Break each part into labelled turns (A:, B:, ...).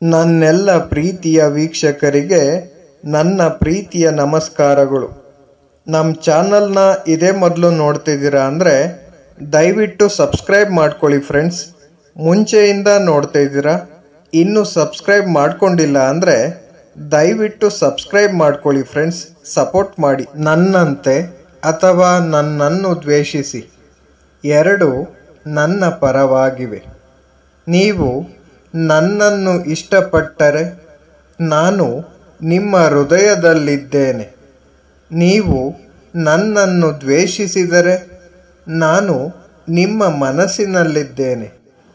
A: ನನ್ನೆಲ್ಲ ಪ್ರೀತಿಯ ವೀಕ್ಷಕರಿಗೆ ನನ್ನ ಪ್ರೀತಿಯ ನಮಸ್ಕಾರಗಳು. ನಮ್ಮ ಚಾನಲ್ನ ಇದೇ ಮೊದಲು ನೋಡ್ತಿದ್ದೀರಾ ಅಂದರೆ ದಯವಿಟ್ಟು ಸಬ್ಸ್ಕ್ರೈಬ್ ಮಾಡ್ಕೊಳ್ಳಿ ಫ್ರೆಂಡ್ಸ್. ಮುಂಚೆಯಿಂದ ನೋಡ್ತಾ ಇದ್ದೀರಾ, ಇನ್ನೂ ಸಬ್ಸ್ಕ್ರೈಬ್ ಮಾಡ್ಕೊಂಡಿಲ್ಲ ಅಂದರೆ ದಯವಿಟ್ಟು ಸಬ್ಸ್ಕ್ರೈಬ್ ಮಾಡ್ಕೊಳ್ಳಿ ಫ್ರೆಂಡ್ಸ್. ಸಪೋರ್ಟ್ ಮಾಡಿ. ನನ್ನಂತೆ ಅಥವಾ ನನ್ನನ್ನು ದ್ವೇಷಿಸಿ ಎರಡು ನನ್ನ ಪರವಾಗಿವೆ. ನೀವು ನನ್ನನ್ನು ಇಷ್ಟಪಟ್ಟರೆ ನಾನು ನಿಮ್ಮ ಹೃದಯದಲ್ಲಿದ್ದೇನೆ. ನೀವು ನನ್ನನ್ನು ದ್ವೇಷಿಸಿದರೆ ನಾನು ನಿಮ್ಮ ಮನಸ್ಸಿನಲ್ಲಿದ್ದೇನೆ.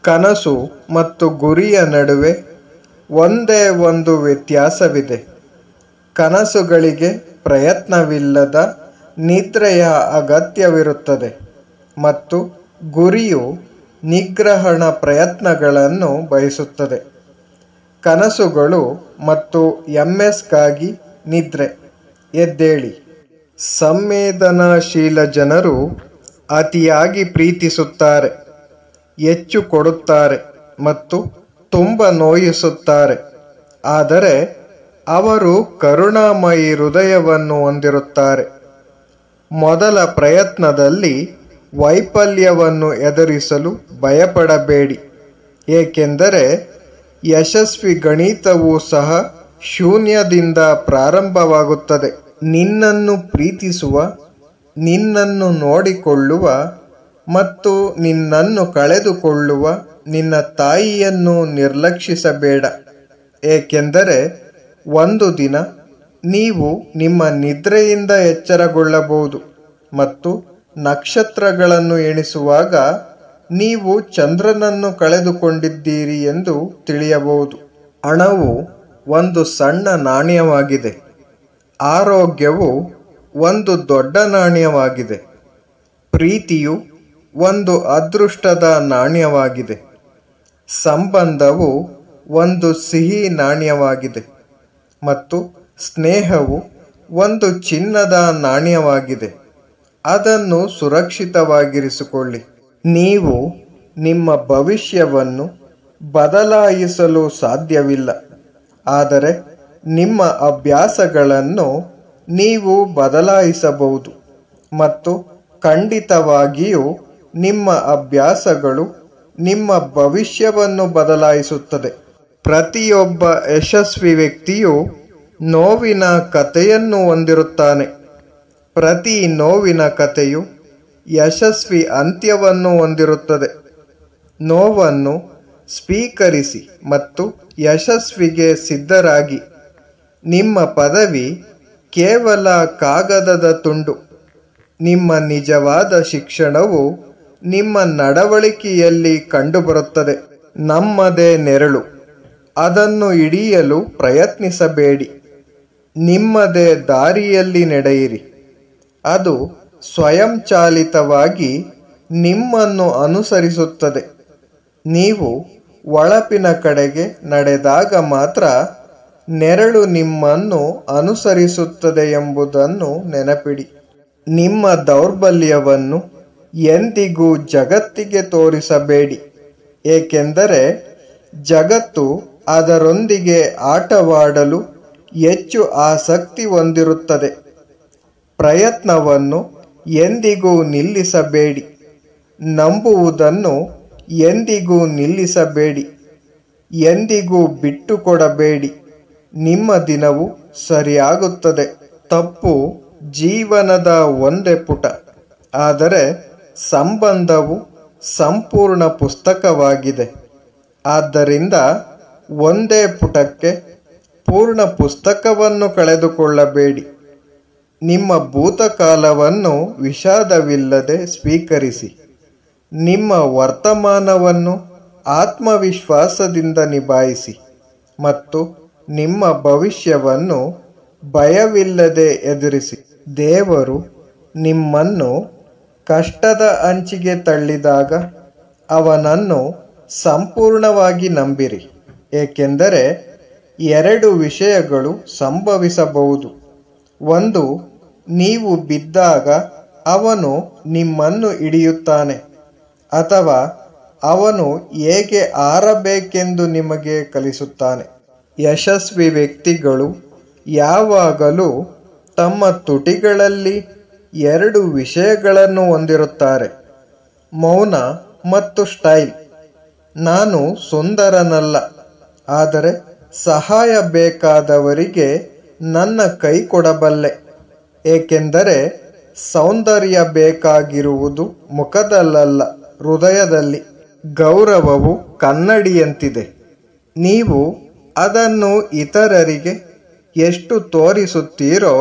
A: ಕನಸು ಮತ್ತು ಗುರಿಯ ನಡುವೆ ಒಂದೇ ಒಂದು ವ್ಯತ್ಯಾಸವಿದೆ. ಕನಸುಗಳಿಗೆ ಪ್ರಯತ್ನವಿಲ್ಲದ ನಿದ್ರೆಯ ಅಗತ್ಯವಿರುತ್ತದೆ ಮತ್ತು ಗುರಿಯು ನಿಗ್ರಹಣ ಪ್ರಯತ್ನಗಳನ್ನು ಬಯಸುತ್ತದೆ. ಕನಸುಗಳು ಮತ್ತು MS-ಗಾಗಿ ನಿದ್ರೆ. ಎದ್ದೇಳಿ. ಸಂವೇದನಾಶೀಲ ಜನರು ಅತಿಯಾಗಿ ಪ್ರೀತಿಸುತ್ತಾರೆ, ಹೆಚ್ಚು ಕೊಡುತ್ತಾರೆ ಮತ್ತು ತುಂಬ ನೋಯಿಸುತ್ತಾರೆ. ಆದರೆ ಅವರು ಕರುಣಾಮಯಿ ಹೃದಯವನ್ನು ಹೊಂದಿರುತ್ತಾರೆ. ಮೊದಲ ಪ್ರಯತ್ನದಲ್ಲಿ ವೈಫಲ್ಯವನ್ನು ಎದುರಿಸಲು ಭಯಪಡಬೇಡಿ, ಏಕೆಂದರೆ ಯಶಸ್ವಿ ಗಣಿತವೂ ಸಹ ಶೂನ್ಯದಿಂದ ಪ್ರಾರಂಭವಾಗುತ್ತದೆ. ನಿನ್ನನ್ನು ಪ್ರೀತಿಸುವ, ನಿನ್ನನ್ನು ನೋಡಿಕೊಳ್ಳುವ ಮತ್ತು ನಿನ್ನನ್ನು ಕಳೆದುಕೊಳ್ಳುವ ನಿನ್ನ ತಾಯಿಯನ್ನು ನಿರ್ಲಕ್ಷಿಸಬೇಡ, ಏಕೆಂದರೆ ಒಂದು ದಿನ ನೀವು ನಿಮ್ಮ ನಿದ್ರೆಯಿಂದ ಎಚ್ಚರಗೊಳ್ಳಬಹುದು ಮತ್ತು ನಕ್ಷತ್ರಗಳನ್ನು ಎಣಿಸುವಾಗ ನೀವು ಚಂದ್ರನನ್ನು ಕಳೆದುಕೊಂಡಿದ್ದೀರಿ ಎಂದು ತಿಳಿಯಬಹುದು. ಹಣವು ಒಂದು ಸಣ್ಣ ನಾಣ್ಯವಾಗಿದೆ. ಆರೋಗ್ಯವು ಒಂದು ದೊಡ್ಡ ನಾಣ್ಯವಾಗಿದೆ. ಪ್ರೀತಿಯು ಒಂದು ಅದೃಷ್ಟದ ನಾಣ್ಯವಾಗಿದೆ. ಸಂಬಂಧವು ಒಂದು ಸಿಹಿ ನಾಣ್ಯವಾಗಿದೆ ಮತ್ತು ಸ್ನೇಹವು ಒಂದು ಚಿನ್ನದ ನಾಣ್ಯವಾಗಿದೆ. ಅದನ್ನು ಸುರಕ್ಷಿತವಾಗಿರಿಸಿಕೊಳ್ಳಿ. ನೀವು ನಿಮ್ಮ ಭವಿಷ್ಯವನ್ನು ಬದಲಾಯಿಸಲು ಸಾಧ್ಯವಿಲ್ಲ, ಆದರೆ ನಿಮ್ಮ ಅಭ್ಯಾಸಗಳನ್ನು ನೀವು ಬದಲಾಯಿಸಬಹುದು ಮತ್ತು ಖಂಡಿತವಾಗಿಯೂ ನಿಮ್ಮ ಅಭ್ಯಾಸಗಳು ನಿಮ್ಮ ಭವಿಷ್ಯವನ್ನು ಬದಲಾಯಿಸುತ್ತದೆ. ಪ್ರತಿಯೊಬ್ಬ ಯಶಸ್ವಿ ವ್ಯಕ್ತಿಯು ನೋವಿನ ಕಥೆಯನ್ನು ಹೊಂದಿರುತ್ತಾನೆ. ಪ್ರತಿ ನೋವಿನ ಕಥೆಯು ಯಶಸ್ವಿ ಅಂತ್ಯವನ್ನು ಹೊಂದಿರುತ್ತದೆ. ನೋವನ್ನು ಸ್ವೀಕರಿಸಿ ಮತ್ತು ಯಶಸ್ವಿಗೆ ಸಿದ್ಧರಾಗಿ. ನಿಮ್ಮ ಪದವಿ ಕೇವಲ ಕಾಗದದ ತುಂಡು. ನಿಮ್ಮ ನಿಜವಾದ ಶಿಕ್ಷಣವು ನಿಮ್ಮ ನಡವಳಿಕೆಯಲ್ಲಿ ಕಂಡುಬರುತ್ತದೆ. ನಮ್ಮದೇ ನೆರಳು. ಅದನ್ನು ಹಿಡಿಯಲು ಪ್ರಯತ್ನಿಸಬೇಡಿ. ನಿಮ್ಮದೇ ದಾರಿಯಲ್ಲಿ ನಡೆಯಿರಿ. ಅದು ಸ್ವಯಂಚಾಲಿತವಾಗಿ ನಿಮ್ಮನ್ನು ಅನುಸರಿಸುತ್ತದೆ. ನೀವು ಹೊಳಪಿನ ಕಡೆಗೆ ನಡೆದಾಗ ಮಾತ್ರ ನೆರಳು ನಿಮ್ಮನ್ನು ಅನುಸರಿಸುತ್ತದೆ ಎಂಬುದನ್ನು ನೆನಪಿಡಿ. ನಿಮ್ಮ ದೌರ್ಬಲ್ಯವನ್ನು ಎಂದಿಗೂ ಜಗತ್ತಿಗೆ ತೋರಿಸಬೇಡಿ, ಏಕೆಂದರೆ ಜಗತ್ತು ಅದರೊಂದಿಗೆ ಆಟವಾಡಲು ಹೆಚ್ಚು ಆಸಕ್ತಿ ಹೊಂದಿರುತ್ತದೆ. ಪ್ರಯತ್ನವನ್ನು ಎಂದಿಗೂ ನಿಲ್ಲಿಸಬೇಡಿ. ನಂಬುವುದನ್ನು ಎಂದಿಗೂ ನಿಲ್ಲಿಸಬೇಡಿ. ಎಂದಿಗೂ ಬಿಟ್ಟುಕೊಡಬೇಡಿ. ನಿಮ್ಮ ದಿನವು ಸರಿಯಾಗುತ್ತದೆ. ತಪ್ಪು ಜೀವನದ ಒಂದೇ ಪುಟ, ಆದರೆ ಸಂಬಂಧವು ಸಂಪೂರ್ಣ ಪುಸ್ತಕವಾಗಿದೆ. ಆದ್ದರಿಂದ ಒಂದೇ ಪುಟಕ್ಕೆ ಪೂರ್ಣ ಪುಸ್ತಕವನ್ನು ಕಳೆದುಕೊಳ್ಳಬೇಡಿ. ನಿಮ್ಮ ಭೂತಕಾಲವನ್ನು ವಿಷಾದವಿಲ್ಲದೆ ಸ್ವೀಕರಿಸಿ. ನಿಮ್ಮ ವರ್ತಮಾನವನ್ನು ಆತ್ಮವಿಶ್ವಾಸದಿಂದ ನಿಭಾಯಿಸಿ ಮತ್ತು ನಿಮ್ಮ ಭವಿಷ್ಯವನ್ನು ಭಯವಿಲ್ಲದೆ ಎದುರಿಸಿ. ದೇವರು ನಿಮ್ಮನ್ನು ಕಷ್ಟದ ಅಂಚಿಗೆ ತಳ್ಳಿದಾಗ ಅವನನ್ನು ಸಂಪೂರ್ಣವಾಗಿ ನಂಬಿರಿ, ಏಕೆಂದರೆ ಎರಡು ವಿಷಯಗಳು ಸಂಭವಿಸಬಹುದು. ಒಂದು, ನೀವು ಬಿದ್ದಾಗ ಅವನು ನಿಮ್ಮನ್ನು ಹಿಡಿಯುತ್ತಾನೆ, ಅಥವಾ ಅವನು ಹೇಗೆ ಆರಬೇಕೆಂದು ನಿಮಗೆ ಕಲಿಸುತ್ತಾನೆ. ಯಶಸ್ವಿ ವ್ಯಕ್ತಿಗಳು ಯಾವಾಗಲೂ ತಮ್ಮ ತುಟಿಗಳಲ್ಲಿ ಎರಡು ವಿಷಯಗಳನ್ನು ಹೊಂದಿರುತ್ತಾರೆ: ಮೌನ ಮತ್ತು ಸ್ಟೈಲ್. ನಾನು ಸುಂದರನಲ್ಲ, ಆದರೆ ಸಹಾಯ ಬೇಕಾದವರಿಗೆ ನನ್ನ ಕೈ ಕೊಡಬಲ್ಲೆ, ಏಕೆಂದರೆ ಸೌಂದರ್ಯ ಬೇಕಾಗಿರುವುದು ಮುಖದಲ್ಲಲ್ಲ, ಹೃದಯದಲ್ಲಿ. ಗೌರವವು ಕನ್ನಡಿಯಂತಿದೆ. ನೀವು ಅದನ್ನು ಇತರರಿಗೆ ಎಷ್ಟು ತೋರಿಸುತ್ತೀರೋ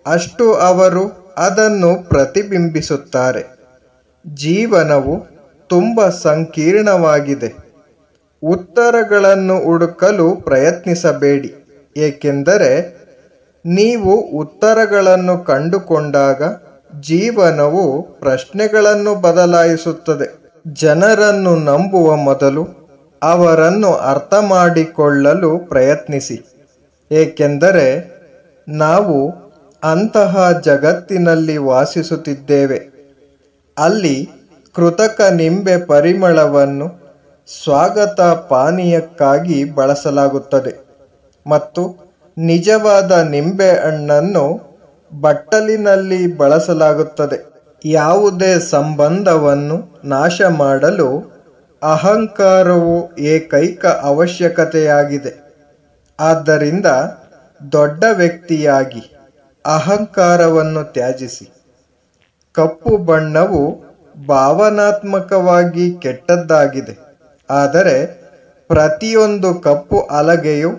A: ಅಷ್ಟು ಅವರು ಅದನ್ನು ಪ್ರತಿಬಿಂಬಿಸುತ್ತಾರೆ. ಜೀವನವು ತುಂಬ ಸಂಕೀರ್ಣವಾಗಿದೆ. ಉತ್ತರಗಳನ್ನು ಹುಡುಕಲು ಪ್ರಯತ್ನಿಸಬೇಡಿ, ಏಕೆಂದರೆ ನೀವು ಉತ್ತರಗಳನ್ನು ಕಂಡುಕೊಂಡಾಗ ಜೀವನವು ಪ್ರಶ್ನೆಗಳನ್ನು ಬದಲಾಯಿಸುತ್ತದೆ. ಜನರನ್ನು ನಂಬುವ ಮೊದಲು ಅವರನ್ನು ಅರ್ಥ ಮಾಡಿಕೊಳ್ಳಲು ಪ್ರಯತ್ನಿಸಿ, ಏಕೆಂದರೆ ನಾವು ಅಂತಹ ಜಗತ್ತಿನಲ್ಲಿ ವಾಸಿಸುತ್ತಿದ್ದೇವೆ. ಅಲ್ಲಿ ಕೃತಕ ನಿಂಬೆ ಪರಿಮಳವನ್ನು ಸ್ವಾಗತ ಪಾನೀಯಕ್ಕಾಗಿ ಬಳಸಲಾಗುತ್ತದೆ ಮತ್ತು ನಿಜವಾದ ನಿಂಬೆಹಣ್ಣನ್ನು ಬಟ್ಟಲಿನಲ್ಲಿ ಬಳಸಲಾಗುತ್ತದೆ. ಯಾವುದೇ ಸಂಬಂಧವನ್ನು ನಾಶ ಮಾಡಲು ಅಹಂಕಾರವು ಏಕೈಕ ಅವಶ್ಯಕತೆಯಾಗಿದೆ. ಆದ್ದರಿಂದ ದೊಡ್ಡ ವ್ಯಕ್ತಿಯಾಗಿ ಅಹಂಕಾರವನ್ನು ತ್ಯಜಿಸಿ. ಕಪ್ಪು ಬಣ್ಣವು ಭಾವನಾತ್ಮಕವಾಗಿ ಕೆಟ್ಟದ್ದಾಗಿದೆ, ಆದರೆ ಪ್ರತಿಯೊಂದು ಕಪ್ಪು ಹಲಗೆಯು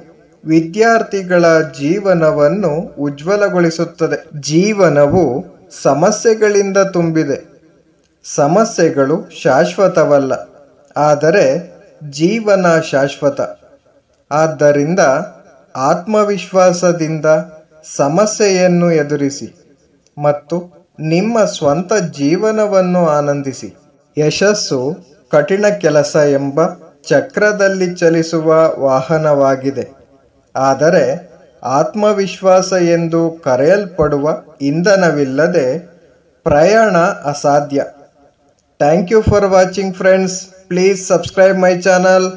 A: ವಿದ್ಯಾರ್ಥಿಗಳ ಜೀವನವನ್ನು ಉಜ್ವಲಗೊಳಿಸುತ್ತದೆ. ಜೀವನವು ಸಮಸ್ಯೆಗಳಿಂದ ತುಂಬಿದೆ. ಸಮಸ್ಯೆಗಳು ಶಾಶ್ವತವಲ್ಲ, ಆದರೆ ಜೀವನ ಶಾಶ್ವತ. ಆದ್ದರಿಂದ ಆತ್ಮವಿಶ್ವಾಸದಿಂದ ಸಮಸ್ಯೆಯನ್ನು ಎದುರಿಸಿ ಮತ್ತು ನಿಮ್ಮ ಸ್ವಂತ ಜೀವನವನ್ನು ಆನಂದಿಸಿ. ಯಶಸ್ಸು ಕಠಿಣ ಕೆಲಸ ಎಂಬ ಚಕ್ರದಲ್ಲಿ ಚಲಿಸುವ ವಾಹನವಾಗಿದೆ, ಆದರೆ ಆತ್ಮವಿಶ್ವಾಸ ಎಂದು ಕರೆಯಲ್ಪಡುವ ಇಂಧನವಿಲ್ಲದೆ ಪ್ರಯಾಣ ಅಸಾಧ್ಯ. Thank you for watching friends. Please subscribe my channel.